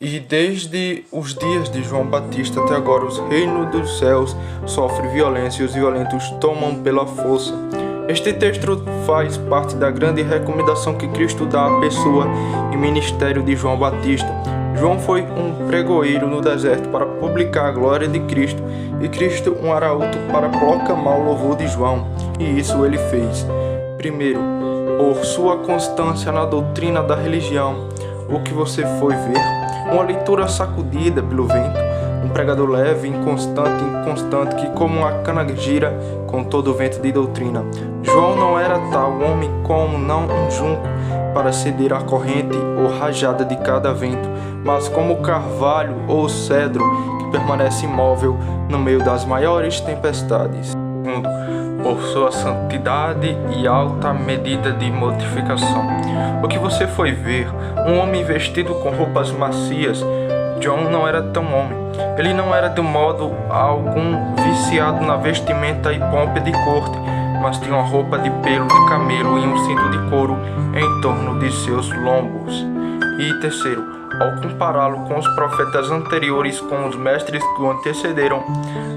E desde os dias de João Batista até agora, os reinos dos céus sofrem violência e os violentos tomam pela força. Este texto faz parte da grande recomendação que Cristo dá à pessoa e ministério de João Batista. João foi um pregoeiro no deserto para publicar a glória de Cristo, e Cristo um arauto para proclamar o louvor de João, e isso ele fez. Primeiro, por sua constância na doutrina da religião, o que você foi ver, uma leitura sacudida pelo vento, um pregador leve, inconstante, que como uma cana gira com todo o vento de doutrina. João não era tal homem como não um junco para ceder à corrente ou rajada de cada vento, mas como o carvalho ou cedro que permanece imóvel no meio das maiores tempestades. Segundo, por sua santidade e alta medida de mortificação. O que você foi ver, um homem vestido com roupas macias. João não era tão homem. Ele não era de modo algum viciado na vestimenta e pompa de corte, mas tinha uma roupa de pelo de camelo e um cinto de couro em torno de seus lombos. E terceiro, ao compará-lo com os profetas anteriores, com os mestres que o antecederam,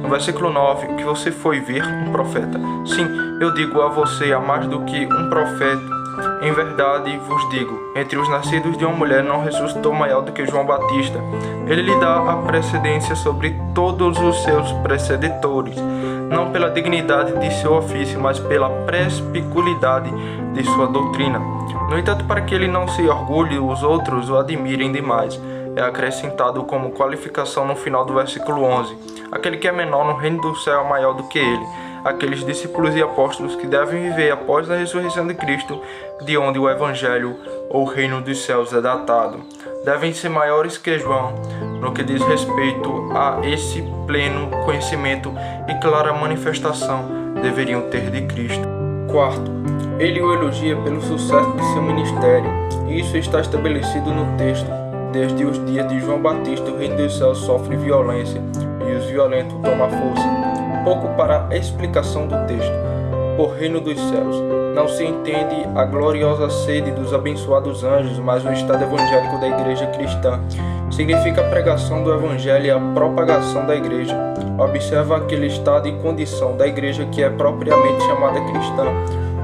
no versículo 9, que você foi ver um profeta. Sim, eu digo a você, há mais do que um profeta. Em verdade vos digo, entre os nascidos de uma mulher não ressuscitou maior do que João Batista. Ele lhe dá a precedência sobre todos os seus precedetores, não pela dignidade de seu ofício, mas pela perspicuidade de sua doutrina. No entanto, para que ele não se orgulhe, os outros o admirem demais. É acrescentado como qualificação no final do versículo 11. Aquele que é menor no reino do céu é maior do que ele. Aqueles discípulos e apóstolos que devem viver após a ressurreição de Cristo, de onde o Evangelho ou o reino dos céus é datado, devem ser maiores que João, no que diz respeito a esse pleno conhecimento e clara manifestação deveriam ter de Cristo. Quarto, ele o elogia pelo sucesso de seu ministério. Isso está estabelecido no texto. Desde os dias de João Batista, o reino dos céus sofre violência e os violentos tomam força. Pouco para a explicação do texto. Por reino dos céus, não se entende a gloriosa sede dos abençoados anjos, mas o estado evangélico da igreja cristã. Significa a pregação do evangelho e a propagação da igreja. Observa aquele estado e condição da igreja que é propriamente chamada cristã.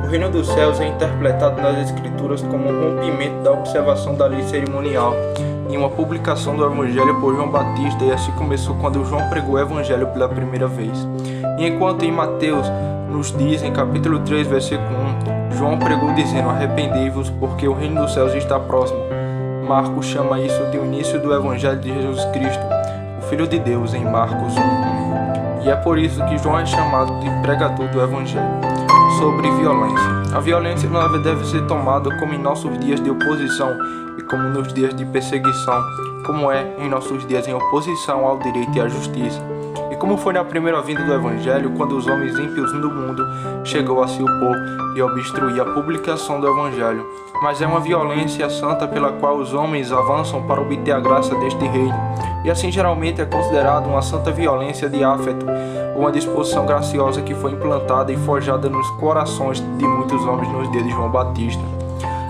O reino dos céus é interpretado nas escrituras como um rompimento da observação da lei cerimonial em uma publicação do Evangelho por João Batista, e assim começou quando João pregou o Evangelho pela primeira vez. E enquanto em Mateus nos diz, em capítulo 3, versículo 1, João pregou dizendo, arrependei-vos, porque o reino dos céus está próximo. Marcos chama isso de o início do Evangelho de Jesus Cristo, o Filho de Deus, em Marcos 1. E é por isso que João é chamado de pregador do Evangelho. Sobre violência. A violência não deve ser tomada como em nossos dias de oposição e como nos dias de perseguição, como é em nossos dias em oposição ao direito e à justiça. E como foi na primeira vinda do Evangelho, quando os homens ímpios do mundo chegou a se opor e obstruir a publicação do Evangelho. Mas é uma violência santa pela qual os homens avançam para obter a graça deste reino. E assim geralmente é considerado uma santa violência de afeto, uma disposição graciosa que foi implantada e forjada nos corações de muitos homens nos dias de João Batista.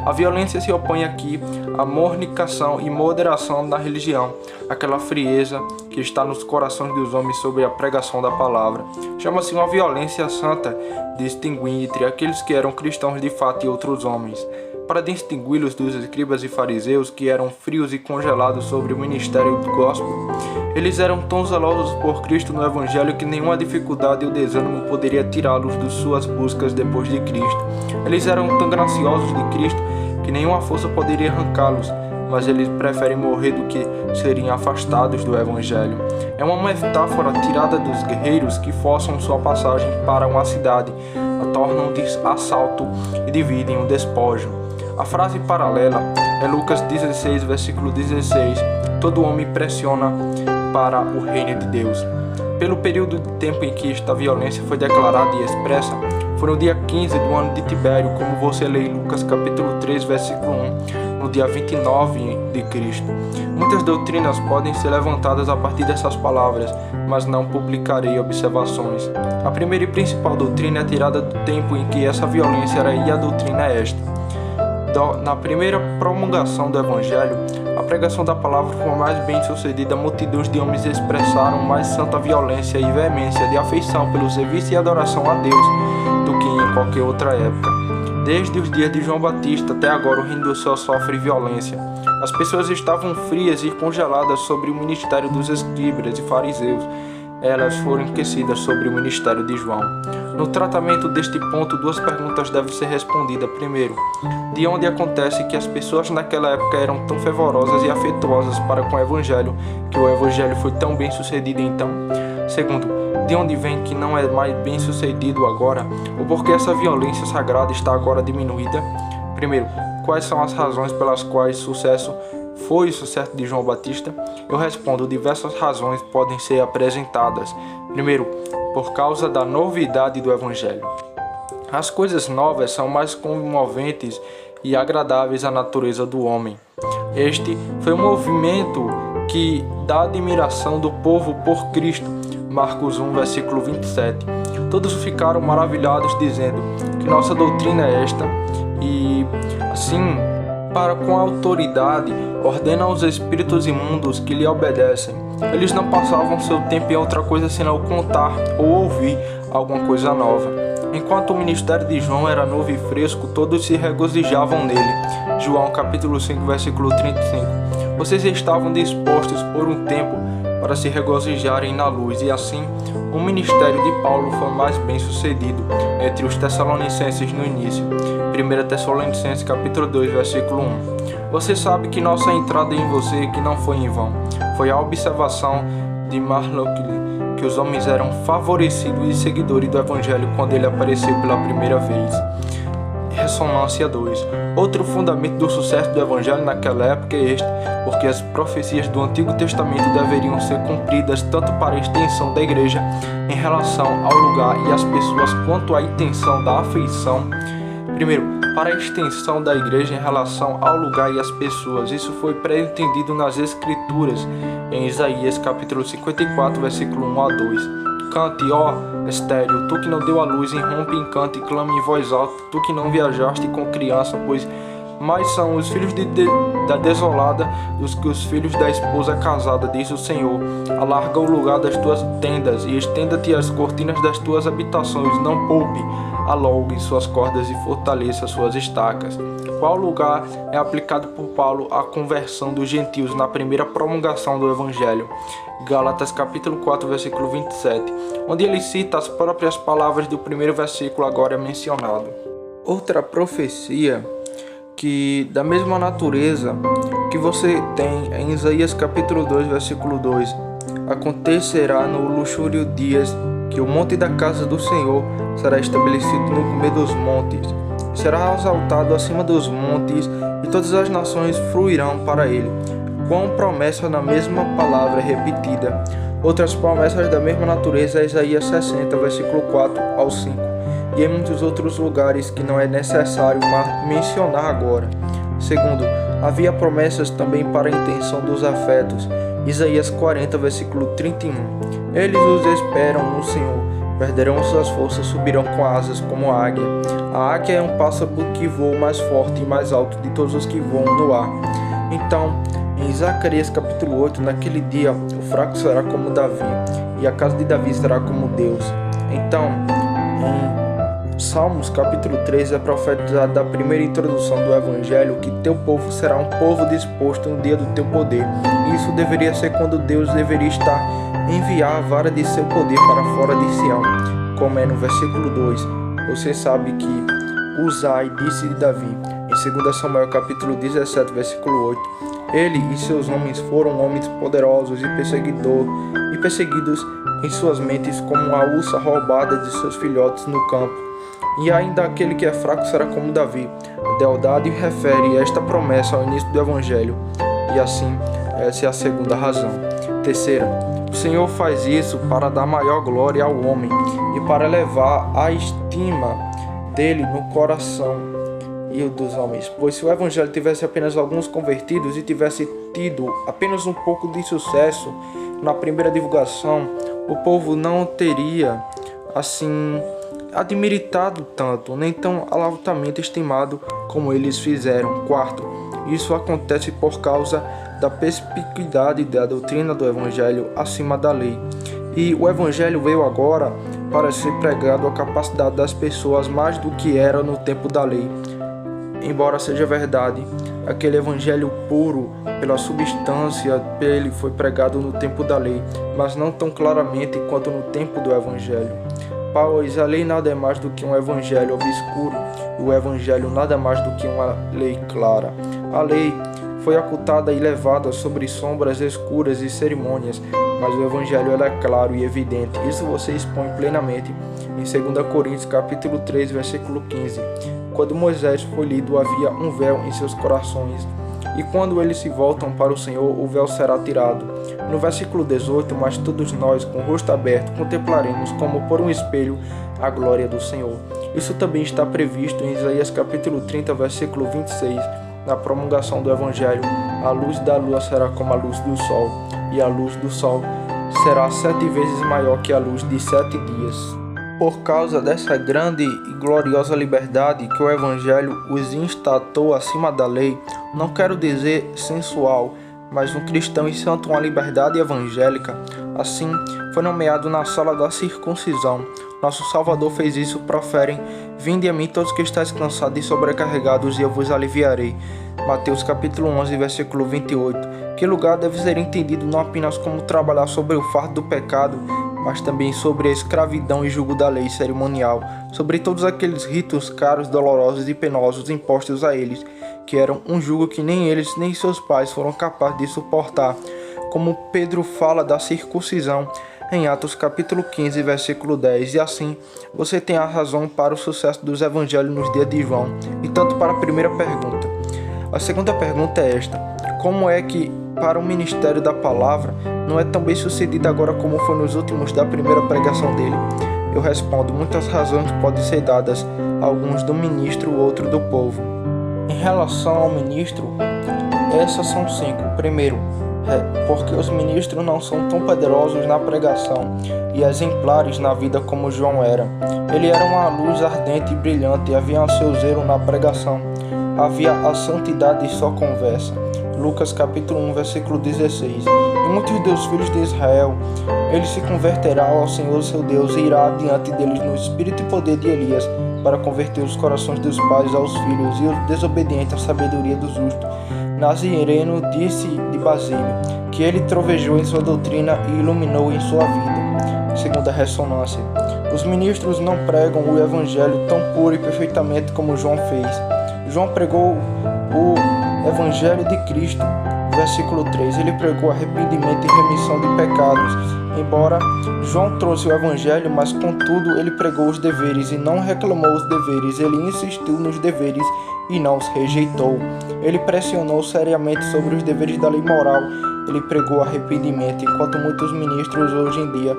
A violência se opõe aqui à mornicação e moderação da religião, aquela frieza que está nos corações dos homens sobre a pregação da palavra. Chama-se uma violência santa, distinguir entre aqueles que eram cristãos de fato e outros homens, para distingui-los dos escribas e fariseus que eram frios e congelados sobre o ministério do gospel. Eles eram tão zelosos por Cristo no Evangelho que nenhuma dificuldade ou desânimo poderia tirá-los de suas buscas depois de Cristo. Eles eram tão graciosos de Cristo que nenhuma força poderia arrancá-los, mas eles preferem morrer do que serem afastados do Evangelho. É uma metáfora tirada dos guerreiros que forçam sua passagem para uma cidade, a tornam de assalto e dividem o despojo. A frase paralela é Lucas 16, versículo 16. Todo homem pressiona para o reino de Deus. Pelo período de tempo em que esta violência foi declarada e expressa, foi no dia 15 do ano de Tibério, como você lê em Lucas capítulo 3, versículo 1, no dia 29 de Cristo. Muitas doutrinas podem ser levantadas a partir dessas palavras, mas não publicarei observações. A primeira e principal doutrina é tirada do tempo em que essa violência era, e a doutrina é esta. Na primeira promulgação do Evangelho, a pregação da palavra foi mais bem sucedida. Multidões de homens expressaram mais santa violência e veemência de afeição pelo serviço e adoração a Deus do que em qualquer outra época. Desde os dias de João Batista até agora, o reino do céu sofre violência. As pessoas estavam frias e congeladas sobre o ministério dos escribas e fariseus. Elas foram esquecidas sobre o ministério de João. No tratamento deste ponto, duas perguntas devem ser respondidas. Primeiro, de onde acontece que as pessoas naquela época eram tão fervorosas e afetuosas para com o Evangelho, que o Evangelho foi tão bem sucedido então? Segundo, de onde vem que não é mais bem sucedido agora, ou porque essa violência sagrada está agora diminuída? Primeiro, quais são as razões pelas quais foi o sucesso de João Batista? Eu respondo, diversas razões podem ser apresentadas. Primeiro, por causa da novidade do Evangelho. As coisas novas são mais comoventes e agradáveis à natureza do homem. Este foi um movimento da admiração do povo por Cristo. Marcos 1, versículo 27. Todos ficaram maravilhados, dizendo que nossa doutrina é esta, e assim, para com a autoridade, ordena aos espíritos imundos que lhe obedecem. Eles não passavam seu tempo em outra coisa senão contar ou ouvir alguma coisa nova. Enquanto o ministério de João era novo e fresco, todos se regozijavam nele. João capítulo 5, versículo 35. Vocês estavam dispostos por um tempo para se regozijarem na luz, e assim o ministério de Paulo foi mais bem sucedido entre os tessalonicenses no início. 1 Tessalonicenses capítulo 2, versículo 1. Você sabe que nossa entrada em você que não foi em vão. Foi a observação de Marlock que os homens eram favorecidos e seguidores do Evangelho quando ele apareceu pela primeira vez. Ressonância 2. Outro fundamento do sucesso do Evangelho naquela época é este, porque as profecias do Antigo Testamento deveriam ser cumpridas tanto para a extensão da igreja em relação ao lugar e às pessoas, quanto à intenção da afeição. Primeiro, para a extensão da igreja em relação ao lugar e às pessoas. Isso foi pré-entendido nas Escrituras, em Isaías capítulo 54, versículo 1 a 2. Cante, ó estéril, tu que não deu a luz, irrompe em canto e clame em voz alta, tu que não viajaste com criança, pois mais são os filhos da desolada dos que os filhos da esposa casada, diz o Senhor. Alarga o lugar das tuas tendas e estenda-te as cortinas das tuas habitações. Não poupe, alongue suas cordas e fortaleça suas estacas. Qual lugar é aplicado por Paulo à conversão dos gentios na primeira promulgação do Evangelho? Gálatas capítulo 4, versículo 27, onde ele cita as próprias palavras do primeiro versículo agora mencionado. Outra profecia que da mesma natureza que você tem em Isaías capítulo 2, versículo 2, acontecerá no luxúrio dias que o monte da casa do Senhor será estabelecido no meio dos montes, será exaltado acima dos montes, e todas as nações fluirão para ele. Com promessa na mesma palavra repetida. Outras promessas da mesma natureza é Isaías 60, versículo 4 ao 5, e em muitos outros lugares que não é necessário mencionar agora. Segundo, havia promessas também para a intenção dos afetos. Isaías 40, versículo 31. Eles os esperam no Senhor, perderão suas forças, subirão com asas como a águia. A águia é um pássaro que voa mais forte e mais alto de todos os que voam no ar. Então, em Zacarias capítulo 8, naquele dia, o fraco será como Davi, e a casa de Davi será como Deus. Então, em Salmos capítulo 3 é profetizado da primeira introdução do Evangelho que teu povo será um povo disposto no dia do teu poder. Isso deveria ser quando Deus deveria estar enviar a vara de seu poder para fora de Sião, como é no versículo 2. Você sabe que Uzai disse de Davi, em 2 Samuel capítulo 17, versículo 8, ele e seus homens foram homens poderosos e perseguidos em suas mentes como a ursa roubada de seus filhotes no campo. E ainda aquele que é fraco será como Davi. A lealdade refere esta promessa ao início do Evangelho. E assim, essa é a segunda razão. Terceira, o Senhor faz isso para dar maior glória ao homem e para levar a estima dele no coração e o dos homens. Pois se o Evangelho tivesse apenas alguns convertidos e tivesse tido apenas um pouco de sucesso na primeira divulgação, o povo não teria assim admirado tanto, nem tão altamente estimado como eles fizeram. Quarto, isso acontece por causa da perspicuidade da doutrina do Evangelho acima da lei. E o Evangelho veio agora para ser pregado à capacidade das pessoas mais do que era no tempo da lei. Embora seja verdade, aquele Evangelho puro, pela substância, ele foi pregado no tempo da lei, mas não tão claramente quanto no tempo do Evangelho. Pois a lei nada é mais do que um Evangelho obscuro, e o Evangelho nada mais do que uma lei clara. A lei foi ocultada e levada sobre sombras escuras e cerimônias, mas o Evangelho é claro e evidente. Isso você expõe plenamente em 2 Coríntios capítulo 3, versículo 15. Quando Moisés foi lido, havia um véu em seus corações, e quando eles se voltam para o Senhor, o véu será tirado. No versículo 18, mas todos nós, com o rosto aberto, contemplaremos como por um espelho a glória do Senhor. Isso também está previsto em Isaías capítulo 30, versículo 26, na promulgação do Evangelho. A luz da lua será como a luz do sol, e a luz do sol será 7 vezes maior que a luz de 7 dias. Por causa dessa grande e gloriosa liberdade que o Evangelho os instatou acima da lei, não quero dizer sensual, mas um cristão e santo uma liberdade evangélica, assim foi nomeado na sala da circuncisão. Nosso Salvador fez isso, proferem: vinde a mim todos que estáis cansados e sobrecarregados, e eu vos aliviarei. Mateus capítulo 11, versículo 28. Que lugar deve ser entendido não apenas como trabalhar sobre o fardo do pecado, mas também sobre a escravidão e jugo da lei cerimonial, sobre todos aqueles ritos caros, dolorosos e penosos impostos a eles, que eram um jugo que nem eles nem seus pais foram capazes de suportar, como Pedro fala da circuncisão em Atos capítulo 15, versículo 10, e assim você tem a razão para o sucesso dos evangelhos nos dias de João, e tanto para a primeira pergunta. A segunda pergunta é esta: como é que para o ministério da palavra não é tão bem sucedido agora como foi nos últimos da primeira pregação dele? Eu respondo: muitas razões podem ser dadas, alguns do ministro, outro do povo. Em relação ao ministro, essas são 5. Primeiro, porque os ministros não são tão poderosos na pregação e exemplares na vida como João era. Ele era uma luz ardente e brilhante, havia seu zelo na pregação, havia a santidade de sua conversa. Lucas capítulo 1, versículo 16. E muitos dos filhos de Israel, eles se converterão ao Senhor seu Deus e irá diante deles no espírito e poder de Elias, para converter os corações dos pais aos filhos e os desobedientes à sabedoria do justo. Nazireno disse de Basílio que ele trovejou em sua doutrina e iluminou em sua vida. Segunda ressonância. Os ministros não pregam o evangelho tão puro e perfeitamente como João fez. João pregou o Evangelho de Cristo, versículo 3, ele pregou arrependimento e remissão de pecados. Embora João trouxe o Evangelho, mas contudo ele pregou os deveres e não reclamou os deveres, ele insistiu nos deveres e não os rejeitou. Ele pressionou seriamente sobre os deveres da lei moral, ele pregou arrependimento, enquanto muitos ministros hoje em dia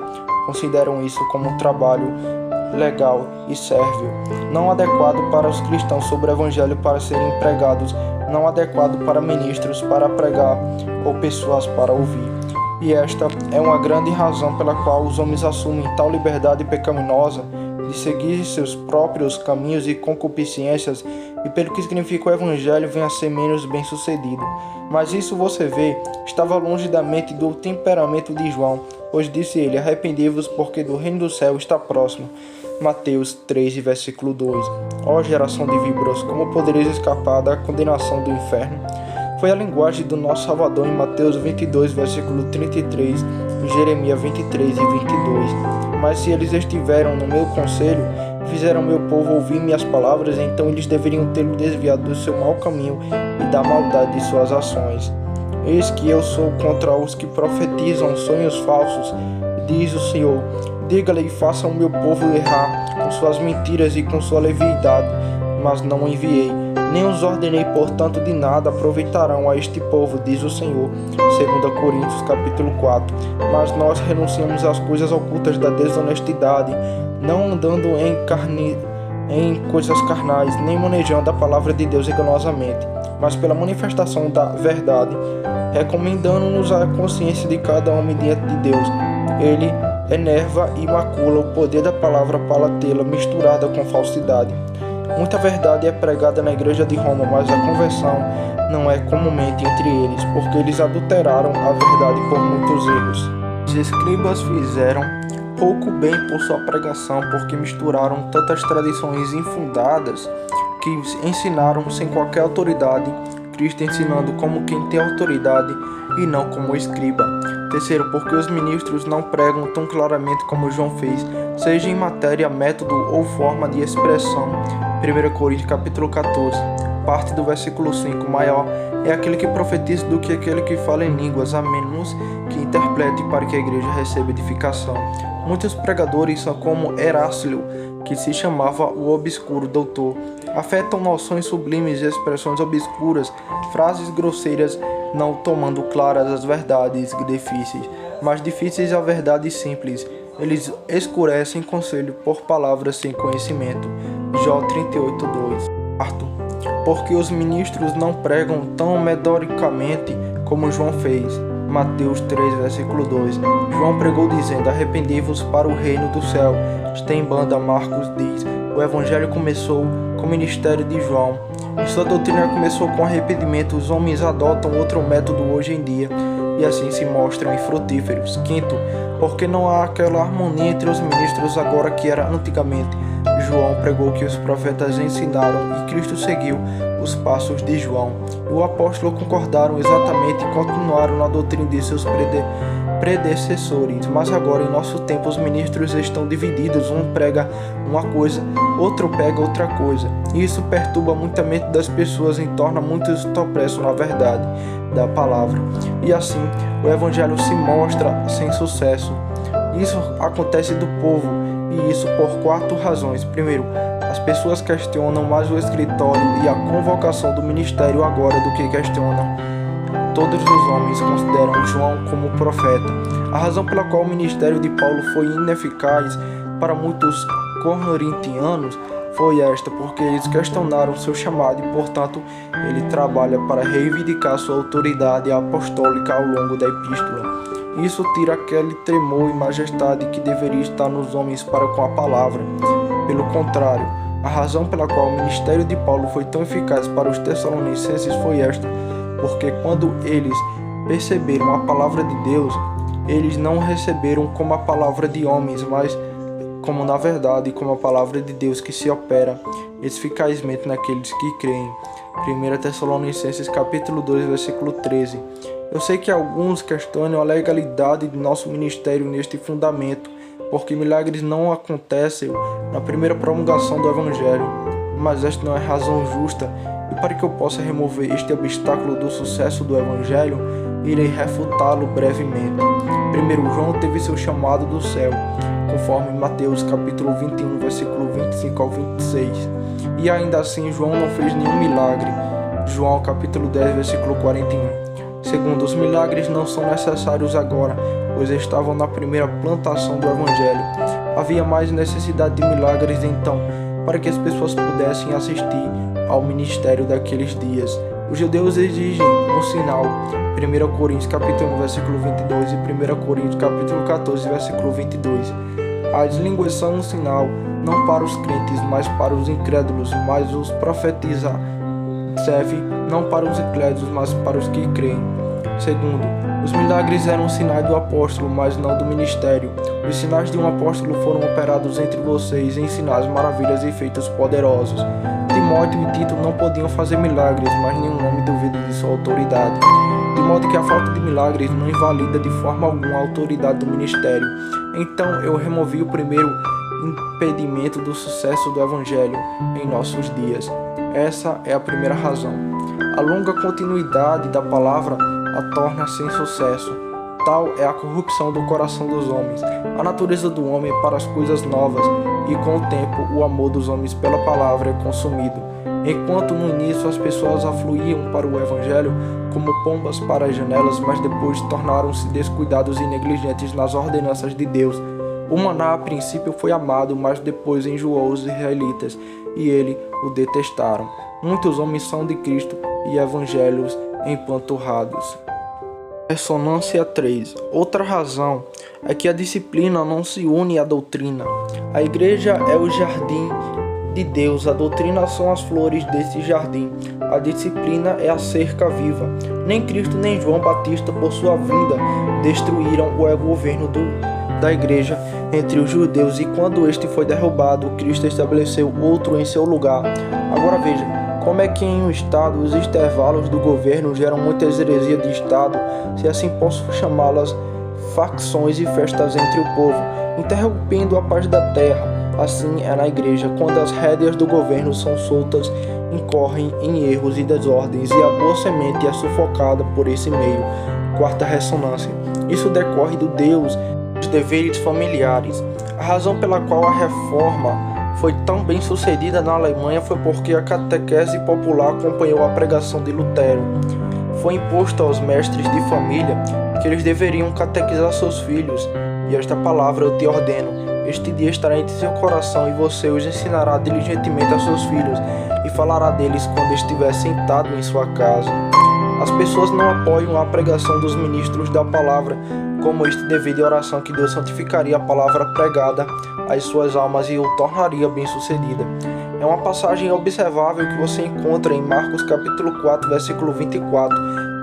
consideram isso como um trabalho legal e sérvil, não adequado para os cristãos sobre o Evangelho para serem pregados, não adequado para ministros para pregar ou pessoas para ouvir. E esta é uma grande razão pela qual os homens assumem tal liberdade pecaminosa de seguir seus próprios caminhos e concupiscências, e pelo que significa o Evangelho venha a ser menos bem sucedido. Mas isso, você vê, estava longe da mente e do temperamento de João, pois disse ele: arrependei-vos, porque do reino do céu está próximo. Mateus 3, versículo 2. Ó geração de víboras, como podereis escapar da condenação do inferno? Foi a linguagem do nosso Salvador em Mateus 22, versículo 33, e Jeremias 23 e 22. Mas se eles estiveram no meu conselho, fizeram meu povo ouvir minhas palavras, então eles deveriam tê-lo desviado do seu mau caminho e da maldade de suas ações. Eis que eu sou contra os que profetizam sonhos falsos, diz o Senhor. Diga-lhe e faça o meu povo errar com suas mentiras e com sua leviandade, mas não o enviei, nem os ordenei, portanto de nada aproveitarão a este povo, diz o Senhor. 2 Coríntios capítulo 4. Mas nós renunciamos às coisas ocultas da desonestidade, não andando em coisas carnais, nem manejando a palavra de Deus enganosamente, mas pela manifestação da verdade, recomendando-nos a consciência de cada homem diante de Deus. Ele enerva e macula o poder da palavra para tê-la misturada com falsidade. Muita verdade é pregada na igreja de Roma, mas a conversão não é comumente entre eles, porque eles adulteraram a verdade por muitos erros. Os escribas fizeram pouco bem por sua pregação, porque misturaram tantas tradições infundadas que ensinaram sem qualquer autoridade, Cristo ensinando como quem tem autoridade e não como o escriba. Terceiro, porque os ministros não pregam tão claramente como João fez, seja em matéria, método ou forma de expressão. 1 Coríntios capítulo 14, parte do versículo 5, maior é aquele que profetiza do que aquele que fala em línguas, a menos que interprete para que a igreja receba edificação. Muitos pregadores são como Erasmo, que se chamava o obscuro doutor. Afetam noções sublimes e expressões obscuras, frases grosseiras, não tomando claras as verdades difíceis, mas difíceis a verdade simples. Eles escurecem conselho por palavras sem conhecimento. Jó 38:2. Quarto, porque os ministros não pregam tão metodicamente como João fez. Mateus 3, versículo 2. João pregou dizendo: arrependei-vos para o reino do céu. Está em banda, Marcos diz. O evangelho começou com o ministério de João. Sua doutrina começou com arrependimento. Os homens adotam outro método hoje em dia e assim se mostram infrutíferos. Quinto, porque não há aquela harmonia entre os ministros agora que era antigamente. João pregou que os profetas ensinaram e Cristo seguiu os passos de João. O apóstolo concordaram exatamente e continuaram na doutrina de seus predecessores, mas agora em nosso tempo os ministros estão divididos, um prega uma coisa, outro prega outra coisa. Isso perturba muito a mente das pessoas e torna muitos tropeçam na verdade da palavra. E assim, o evangelho se mostra sem sucesso. Isso acontece do povo, e isso por 4 razões. Primeiro, as pessoas questionam mais o escritório e a convocação do ministério agora do que questionam. Todos os homens consideram João como profeta. A razão pela qual o ministério de Paulo foi ineficaz para muitos corintianos foi esta, porque eles questionaram seu chamado e, portanto, ele trabalha para reivindicar sua autoridade apostólica ao longo da epístola. Isso tira aquele tremor e majestade que deveria estar nos homens para com a palavra. Pelo contrário, a razão pela qual o ministério de Paulo foi tão eficaz para os tessalonicenses foi esta, porque quando eles perceberam a palavra de Deus, eles não receberam como a palavra de homens, mas como na verdade como a palavra de Deus que se opera eficazmente naqueles que creem. 1 Tessalonicenses capítulo 2, versículo 13. Eu sei que alguns questionam a legalidade de nosso ministério neste fundamento, porque milagres não acontecem na primeira promulgação do Evangelho, mas esta não é razão justa, e para que eu possa remover este obstáculo do sucesso do Evangelho, irei refutá-lo brevemente. Primeiro, João teve seu chamado do céu, conforme Mateus capítulo 21, versículo 25 ao 26, e ainda assim João não fez nenhum milagre. João capítulo 10, versículo 41. Segundo, os milagres não são necessários agora, pois estavam na primeira plantação do Evangelho. Havia mais necessidade de milagres então, para que as pessoas pudessem assistir ao ministério daqueles dias. Os judeus exigem um sinal. 1 Coríntios capítulo 1, versículo 22 e 1 Coríntios capítulo 14, versículo 22. As línguas são um sinal, não para os crentes, mas para os incrédulos, mas os profetizar serve não para os incrédulos, mas para os que creem. Segundo, os milagres eram sinais do apóstolo, mas não do ministério. Os sinais de um apóstolo foram operados entre vocês em sinais, maravilhas e feitos poderosos. Timóteo e Tito não podiam fazer milagres, mas nenhum homem duvida de sua autoridade. De modo que a falta de milagres não invalida de forma alguma a autoridade do ministério. Então eu removi o primeiro impedimento do sucesso do Evangelho em nossos dias. Essa é a primeira razão. A longa continuidade da palavra a torna sem sucesso. Tal é a corrupção do coração dos homens. A natureza do homem é para as coisas novas, e com o tempo o amor dos homens pela palavra é consumido. Enquanto no início as pessoas afluíam para o Evangelho como pombas para as janelas, mas depois tornaram-se descuidados e negligentes nas ordenanças de Deus. O maná a princípio foi amado, mas depois enjoou os israelitas, e ele o detestaram. Muitos homens são de Cristo e evangelhos empanturrados. Ressonância 3. Outra razão é que a disciplina não se une à doutrina. A igreja é o jardim de Deus, a doutrina são as flores deste jardim, a disciplina é a cerca viva. Nem Cristo nem João Batista, por sua vinda, destruíram o governo da igreja entre os judeus, e quando este foi derrubado, Cristo estabeleceu outro em seu lugar. Agora veja, como é que em um Estado os intervalos do governo geram muitas heresias de Estado, se assim posso chamá-las, facções e festas entre o povo, interrompendo a paz da terra. Assim é na igreja, quando as rédeas do governo são soltas, incorrem em erros e desordens, e a boa semente é sufocada por esse meio. Quarta ressonância. Isso decorre do Deus dos deveres familiares. A razão pela qual a reforma foi tão bem sucedida na Alemanha foi porque a catequese popular acompanhou a pregação de Lutero. Foi imposto aos mestres de família que eles deveriam catequizar seus filhos, e esta palavra eu te ordeno. Este dia estará entre seu coração, e você os ensinará diligentemente a seus filhos, e falará deles quando estiver sentado em sua casa. As pessoas não apoiam a pregação dos ministros da palavra como este dever de oração, que Deus santificaria a palavra pregada às suas almas e o tornaria bem-sucedida. É uma passagem observável que você encontra em Marcos capítulo 4, versículo 24.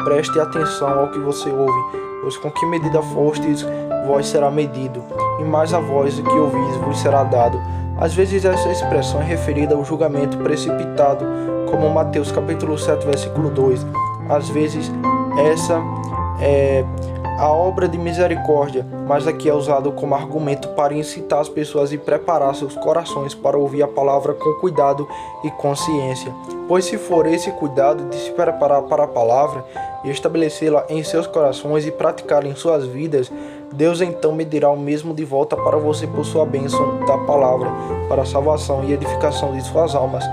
Preste atenção ao que você ouve, pois com que medida fostes, vós será medido, e mais a vós o que ouvis vos será dado. Às vezes essa expressão é referida ao julgamento precipitado, como Mateus capítulo 7, versículo 2. Às vezes essa é a obra de misericórdia, mas aqui é usado como argumento para incitar as pessoas e preparar seus corações para ouvir a palavra com cuidado e consciência. Pois se for esse cuidado de se preparar para a palavra e estabelecê-la em seus corações e praticá-la em suas vidas, Deus então medirá o mesmo de volta para você por sua bênção da palavra, para a salvação e edificação de suas almas,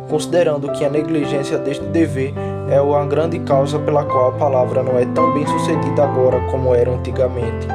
considerando que a negligência deste dever é uma grande causa pela qual a palavra não é tão bem sucedida agora como era antigamente.